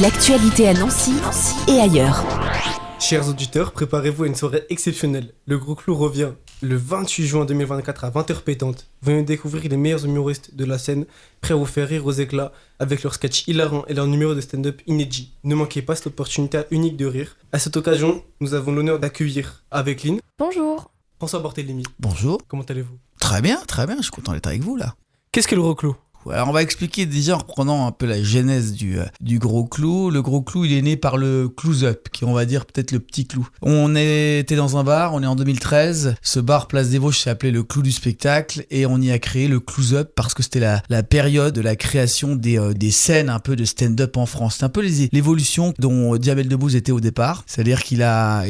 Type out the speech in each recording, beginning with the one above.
L'actualité à Nancy et ailleurs. Chers auditeurs, préparez-vous à une soirée exceptionnelle. Le Gros Clou revient le 28 juin 2024 à 20h pétante. Venez découvrir les meilleurs humoristes de la scène, prêts à vous faire rire aux éclats avec leurs sketchs hilarants et leurs numéros de stand-up inédits. Ne manquez pas cette opportunité unique de rire. À cette occasion, nous avons l'honneur d'accueillir avec Lynn. Bonjour. François Barthélémy. Bonjour. Comment allez-vous ? Très bien, je suis content d'être avec vous là. Qu'est-ce que le Gros Clou ? Alors on va expliquer déjà en reprenant un peu la genèse du Gros Clou. Le Gros Clou, il est né par le Close Up, qui est, on va dire peut-être le petit clou. On était dans un bar, on est en 2013. Ce bar Place des Vosges s'est appelé le Clou du spectacle et on y a créé le Close Up parce que c'était la période de la création des scènes un peu de stand-up en France. C'est un peu l'évolution dont Jamel Debbouze était au départ. C'est-à-dire qu'il a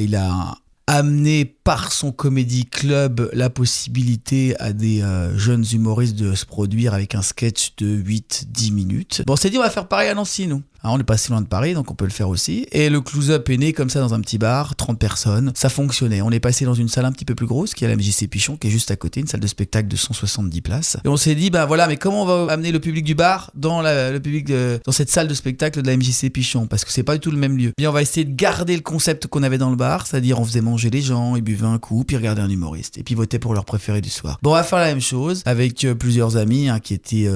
amené par son comédie club la possibilité à des jeunes humoristes de se produire avec un sketch de 8-10 minutes. Bon, on s'est dit on va faire pareil à Nancy, nous. Alors, on n'est pas si loin de Paris, donc on peut le faire aussi. Et le Close Up est né comme ça dans un petit bar, 30 personnes. Ça fonctionnait. On est passé dans une salle un petit peu plus grosse, qui est à la MJC Pichon, qui est juste à côté, une salle de spectacle de 170 places. Et on s'est dit, mais comment on va amener le public du bar dans dans cette salle de spectacle de la MJC Pichon ? Parce que c'est pas du tout le même lieu. Bien, on va essayer de garder le concept qu'on avait dans le bar, c'est-à-dire on faisait manger les gens, ils buvaient un coup, puis regardaient un humoriste, et puis votaient pour leur préféré du soir. Bon, on va faire la même chose avec plusieurs amis, qui étaient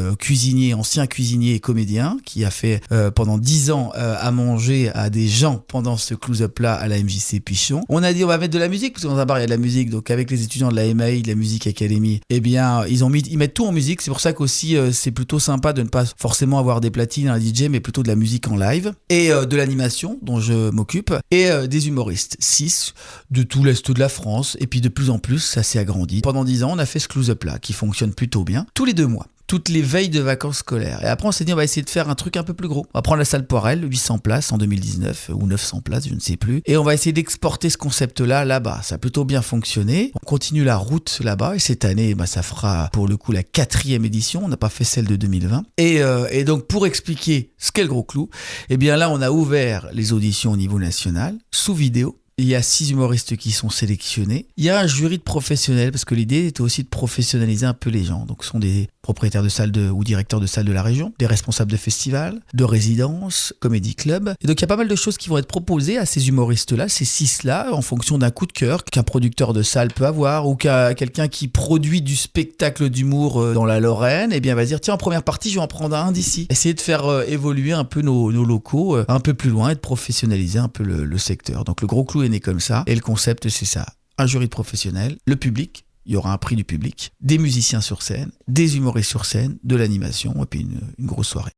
anciens cuisiniers et comédiens, qui a fait pendant 10 ans à manger à des gens pendant ce close-up là à la MJC Pichon. On a dit on va mettre de la musique parce que dans un bar il y a de la musique, donc avec les étudiants de la MAI, de la Musique Academy, ils mettent tout en musique. C'est pour ça qu'aussi c'est plutôt sympa de ne pas forcément avoir des platines à un DJ, mais plutôt de la musique en live et de l'animation dont je m'occupe et des humoristes 6 de tout l'est de la France, et puis de plus en plus ça s'est agrandi. Pendant 10 ans on a fait ce close-up là qui fonctionne plutôt bien tous les 2 mois. Toutes les veilles de vacances scolaires. Et après, on s'est dit, on va essayer de faire un truc un peu plus gros. On va prendre la salle Poirel, 800 places en 2019, ou 900 places, je ne sais plus. Et on va essayer d'exporter ce concept-là, là-bas. Ça a plutôt bien fonctionné. On continue la route là-bas. Et cette année, ça fera pour le coup la 4e édition. On n'a pas fait celle de 2020. Et donc, pour expliquer ce qu'est le Gros Clou, là, on a ouvert les auditions au niveau national, sous vidéo. Il y a 6 humoristes qui sont sélectionnés. Il y a un jury de professionnels, parce que l'idée était aussi de professionnaliser un peu les gens. Donc, ce sont des propriétaires de salles ou directeurs de salles de la région, des responsables de festivals, de résidences, comédie club. Et donc, il y a pas mal de choses qui vont être proposées à ces humoristes-là, ces 6-là, en fonction d'un coup de cœur qu'un producteur de salle peut avoir, ou quelqu'un qui produit du spectacle d'humour dans la Lorraine, va dire, tiens, en première partie, je vais en prendre un d'ici. Essayer de faire évoluer un peu nos locaux, un peu plus loin, et de professionnaliser un peu le secteur. Donc, le Gros Clou est né comme ça, et le concept, c'est ça. Un jury de professionnels, le public, il y aura un prix du public, des musiciens sur scène, des humoristes sur scène, de l'animation, et puis une grosse soirée.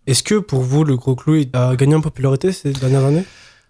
Est-ce que pour vous, le Gros Clou a gagné en popularité ces dernières années ?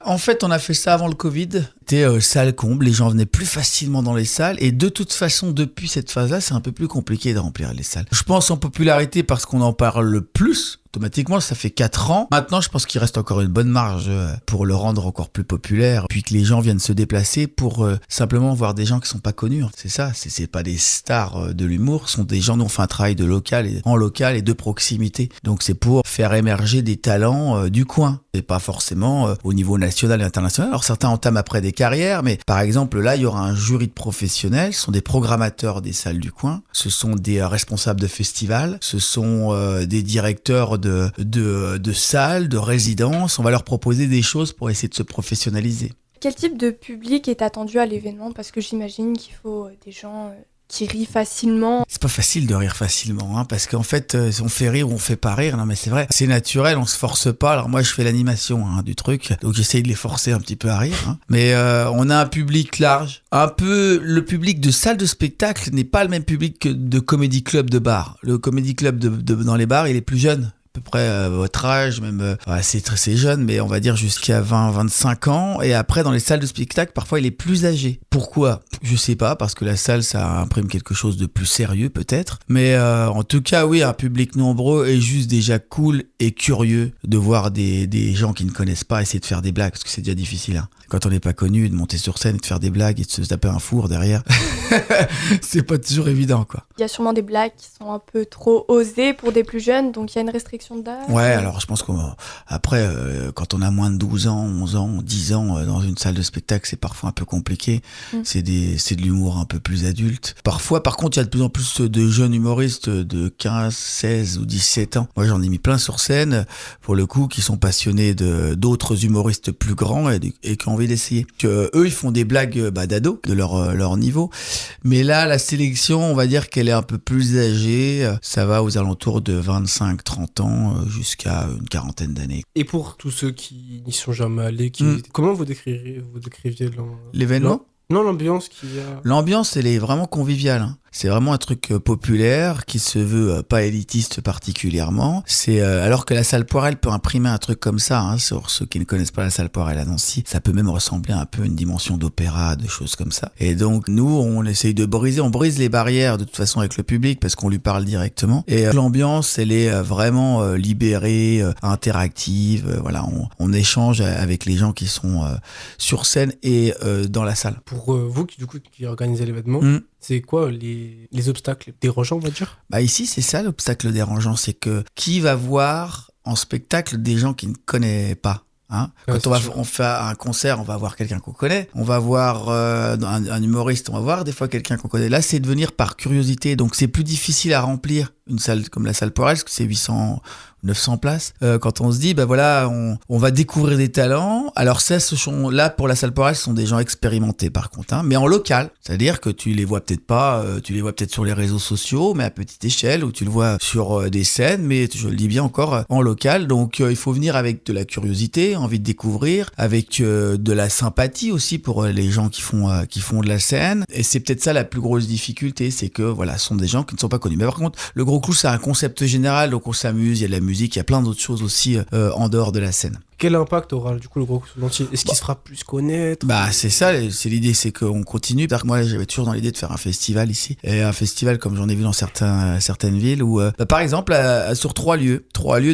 En fait, on a fait ça avant le Covid. C'était salle comble, les gens venaient plus facilement dans les salles. Et de toute façon, depuis cette phase-là, c'est un peu plus compliqué de remplir les salles. Je pense en popularité parce qu'on en parle le plus. Automatiquement, ça fait 4 ans. Maintenant, je pense qu'il reste encore une bonne marge pour le rendre encore plus populaire. Puis que les gens viennent se déplacer pour simplement voir des gens qui sont pas connus. C'est ça, c'est pas des stars de l'humour. Ce sont des gens dont on fait un travail de local et de proximité. Donc c'est pour faire émerger des talents du coin. Et pas forcément au niveau national et international. Alors certains entament après des carrières, mais par exemple là, il y aura un jury de professionnels. Ce sont des programmateurs des salles du coin. Ce sont des responsables de festivals. Ce sont des directeurs de salles, de résidences. On va leur proposer des choses pour essayer de se professionnaliser. Quel type de public est attendu à l'événement ? Parce que j'imagine qu'il faut des gens qui rient facilement. C'est pas facile de rire facilement, parce qu'en fait, on fait rire ou on fait pas rire. Non, mais c'est vrai, c'est naturel, on se force pas. Alors moi, je fais l'animation du truc, donc j'essaye de les forcer un petit peu à rire. Mais on a un public large. Un peu, le public de salle de spectacle n'est pas le même public que de comédie club de bar. Le comédie club dans les bars, il est plus jeune. À peu près votre âge, même c'est jeune, mais on va dire jusqu'à 20-25 ans. Et après, dans les salles de spectacle, parfois, il est plus âgé. Pourquoi ? Je sais pas, parce que la salle, ça imprime quelque chose de plus sérieux, peut-être. Mais en tout cas, oui, un public nombreux est juste déjà cool et curieux de voir des gens qui ne connaissent pas essayer de faire des blagues, parce que c'est déjà difficile. Quand on n'est pas connu, de monter sur scène et de faire des blagues et de se taper un four derrière, c'est pas toujours évident, quoi. Il y a sûrement des blagues qui sont un peu trop osées pour des plus jeunes, donc il y a une restriction sélection d'âge? Ouais, alors je pense qu'après, quand on a moins de 12 ans, 11 ans, 10 ans dans une salle de spectacle, c'est parfois un peu compliqué. C'est de l'humour un peu plus adulte. Parfois, par contre, il y a de plus en plus de jeunes humoristes de 15, 16 ou 17 ans. Moi, j'en ai mis plein sur scène, pour le coup, qui sont passionnés d'autres humoristes plus grands et qui ont envie d'essayer. Eux, ils font des blagues d'ados, de leur niveau. Mais là, la sélection, on va dire qu'elle est un peu plus âgée. Ça va aux alentours de 25-30 ans jusqu'à une quarantaine d'années. Et pour tous ceux qui n'y sont jamais allés, comment vous décriviez l'événement? Non, l'ambiance qu'il y a. L'ambiance, elle est vraiment conviviale, hein. C'est vraiment un truc populaire qui se veut pas élitiste particulièrement. C'est alors que la salle Poirel peut imprimer un truc comme ça, hein, sur ceux qui ne connaissent pas la salle Poirel à Nancy, ça peut même ressembler un peu à une dimension d'opéra, de choses comme ça. Et donc nous, on essaye de on brise les barrières de toute façon avec le public parce qu'on lui parle directement. Et l'ambiance, elle est vraiment libérée, interactive. Voilà, on échange avec les gens qui sont sur scène et dans la salle. Pour vous qui organisez l'événement. C'est quoi les obstacles dérangeants, on va dire? Ici, c'est ça l'obstacle dérangeant, c'est que qui va voir en spectacle des gens qui ne connaissent pas, hein? Quand on fait un concert, on va voir quelqu'un qu'on connaît. On va voir un humoriste, on va voir des fois quelqu'un qu'on connaît. Là, c'est de venir par curiosité, donc c'est plus difficile à remplir une salle comme la salle Poirel, parce que c'est 800 900 places. Quand on se dit, voilà, on va découvrir des talents. Alors ça, là, pour la salle Poirel, ce sont des gens expérimentés par contre, hein, mais en local. C'est-à-dire que tu les vois peut-être pas, tu les vois peut-être sur les réseaux sociaux, mais à petite échelle, ou tu le vois sur des scènes, mais je le dis bien encore, en local. Donc il faut venir avec de la curiosité, envie de découvrir, avec de la sympathie aussi pour les gens qui font de la scène. Et c'est peut-être ça la plus grosse difficulté, c'est que voilà, ce sont des gens qui ne sont pas connus. Mais par contre, le Gros Clou, c'est un concept général, donc on s'amuse, il y a de la musique, il y a plein d'autres choses aussi en dehors de la scène. Quel impact aura du coup le Gros Clou entier? Est-ce qu'il se fera plus connaître? C'est ça, c'est l'idée, c'est qu'on continue. Parce que moi, j'avais toujours dans l'idée de faire un festival ici. Et un festival comme j'en ai vu dans certaines villes où, par exemple, sur 3 lieux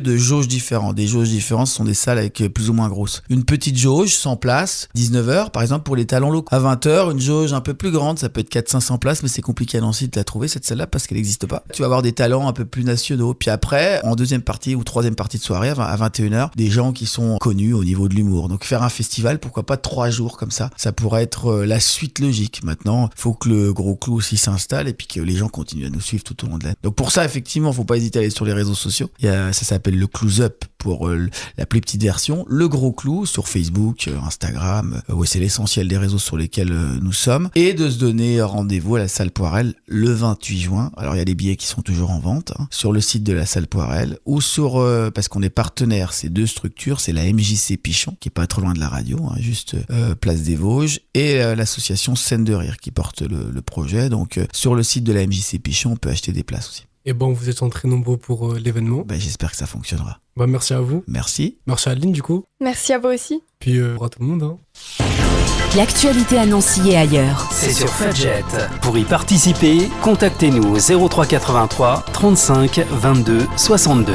de jauges différents. Des jauges différentes, ce sont des salles avec plus ou moins grosses. Une petite jauge, 100 places, 19h, par exemple, pour les talents locaux. À 20h, une jauge un peu plus grande, ça peut être 400-500 places, mais c'est compliqué à Nancy de la trouver, cette salle-là, parce qu'elle n'existe pas. Tu vas avoir des talents un peu plus nationaux. Puis après, en deuxième partie ou troisième partie de soirée, à 21h, des gens qui sont connus au niveau de l'humour. Donc faire un festival, pourquoi pas 3 jours comme ça pourrait être la suite logique. Maintenant, il faut que le Gros Clou aussi s'installe et puis que les gens continuent à nous suivre tout au long de l'année. Donc pour ça, effectivement, faut pas hésiter à aller sur les réseaux sociaux. Ça s'appelle le Clou Up pour la plus petite version. Le Gros Clou sur Facebook, Instagram, c'est l'essentiel des réseaux sur lesquels nous sommes. Et de se donner rendez-vous à la salle Poirel le 28 juin. Alors il y a des billets qui sont toujours en vente sur le site de la salle Poirel ou sur, parce qu'on est partenaire, ces 2 structures, c'est la MJC Pichon, qui est pas trop loin de la radio, juste place des Vosges, et l'association Scène de Rire qui porte le projet. Donc sur le site de la MJC Pichon, on peut acheter des places aussi. Et vous êtes très nombreux pour l'événement. J'espère que ça fonctionnera. Merci à vous. Merci. Merci à Aline du coup. Merci à vous aussi. Puis à tout le monde. L'actualité à Nancy et ailleurs. C'est sur Fudget. Pour y participer, contactez-nous au 03 83 35 22 62.